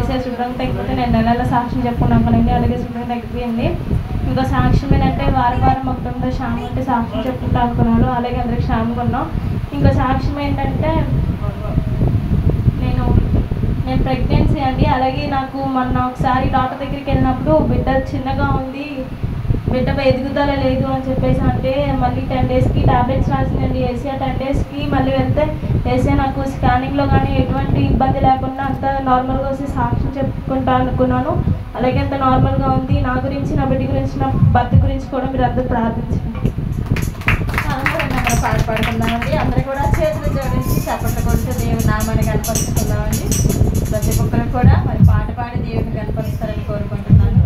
ఏసే శుభ్రం తగ్గిపోతే నేను నెల సాక్ష్యం చెప్పుకున్నాం కదండి, అలాగే శుభ్రం తగ్గిపోయింది. ఇంకా సాక్ష్యం ఏంటంటే వారం మొత్తంలో క్షేమం అంటే సాక్ష్యం చెప్పుకుంటా అనుకున్నాను, అలాగే అందరికి క్షేమంగా ఉన్నాం. ఇంకా సాక్ష్యం ఏంటంటే నేను ప్రెగ్నెన్సీ అండి. అలాగే నాకు మొన్న ఒకసారి డాక్టర్ దగ్గరికి వెళ్ళినప్పుడు బిడ్డ చిన్నగా ఉంది, బిడ్డ ఎదుగుదల లేదు అని చెప్పేసి అంటే మళ్ళీ 10 డేస్కి ట్యాబ్లెట్స్ రాసిందండి ఏసీ. 10 డేస్కి మళ్ళీ వెళ్తే ఏసీ నాకు స్కానింగ్లో కానీ ఎటువంటి ఇబ్బంది లేకుండా అంత నార్మల్గా వచ్చి సాక్ష్యం చెప్పుకుంటా అనుకున్నాను, అలాగే అంత నార్మల్గా ఉంది. నా గురించి, నా బిడ్డ గురించి, నా భర్త గురించి కూడా మీరు అందరూ ప్రార్థించండి. పాట పాడుకుందామండి. అందరూ కూడా చేతులు జోడించి చప్పట్లు కొడుతూ దేవుని నామాన్ని కనపరుచుకుందామండి. ప్రతి ఒక్కరు కూడా మరి పాట పాడి దేవుని కనపరుస్తారని కోరుకుంటున్నాను.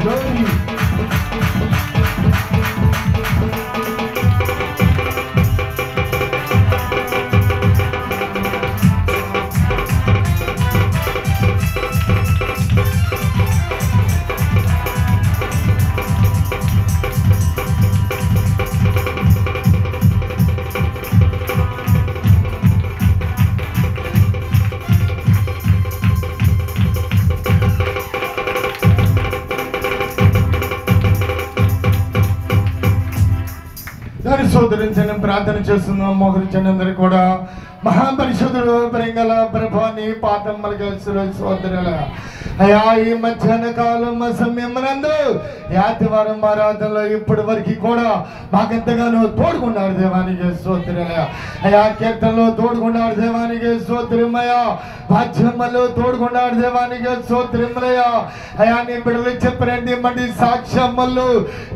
Glory. సోదరించని ప్రార్థన చేస్తున్నాం. మోకరించండి అందరూ కూడా. మహాపరిశుద్ధుడు ప్రేంగల ప్రభాని పాదమ్మలుగా సోదరుల అయ్యా, ఈ మధ్యాహ్న కాలం సమయం నందు ఆదివారం ఆరాధనలో ఇప్పటి వరకు కూడా మాకెంతగానో తోడుకున్నారు దేవానికి స్తోత్రమయ్యా. అయ్యా, కీర్తనలో తోడుకున్నారు దేవానికి స్తోత్రమయ్యా. వాద్యములో తోడుకున్నారు దేవానికి స్తోత్రమయ్యా. అయ్యా, నీ బిడ్డలు చెప్పరండి మంది సాక్ష్యములు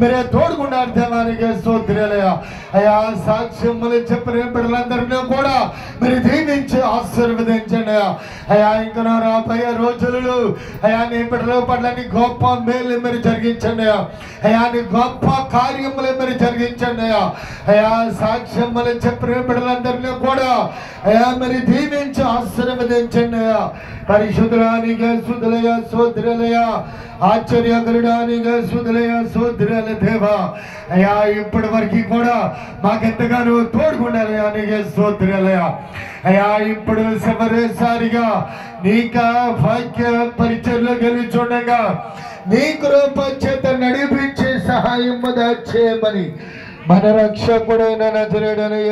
మీరే తోడుకున్నారు దేవానికి స్తోత్రమయ్యా. అయ్యా, సాక్ష్యములు చెప్పిన బిడ్డలందరినీ కూడా మీరు దీవించి ఆశీర్వదించండి అయ్యా. ఇంకా రాబోయే రోజులలో అయ్యా నీ బిడ్డల పట్ల నీ గొప్ప మేలు మీరు జరిగించండి అయ్యా. నీ గొప్ప కార్యములు మీరు జరిగించండి అయ్యా. సాక్ష్యములు చెప్పిన బిడ్డలందరినీ కూడా అయ్యా మీరు దీవించి ఆశీర్వదించండి అయ్యా. పరిశుద్ధురానిగా సుధులయ సోదరులయ ఆశ్చర్యకరుడానిగా సుధులయ సోదరుల దేవా అయ్యా, ఇప్పటి వరకు కూడా మాకెంతగానో తోడుకుండాలి అనిగే సోదరులయ అయ్యా. ఇప్పుడు చివరిసారిగా నీక వాక్య పరిచయలో గెలుచుండగా నీ కృప చేత నడిపించే సహాయం చేయమని మన రక్షకుడైన నజరేయుడైన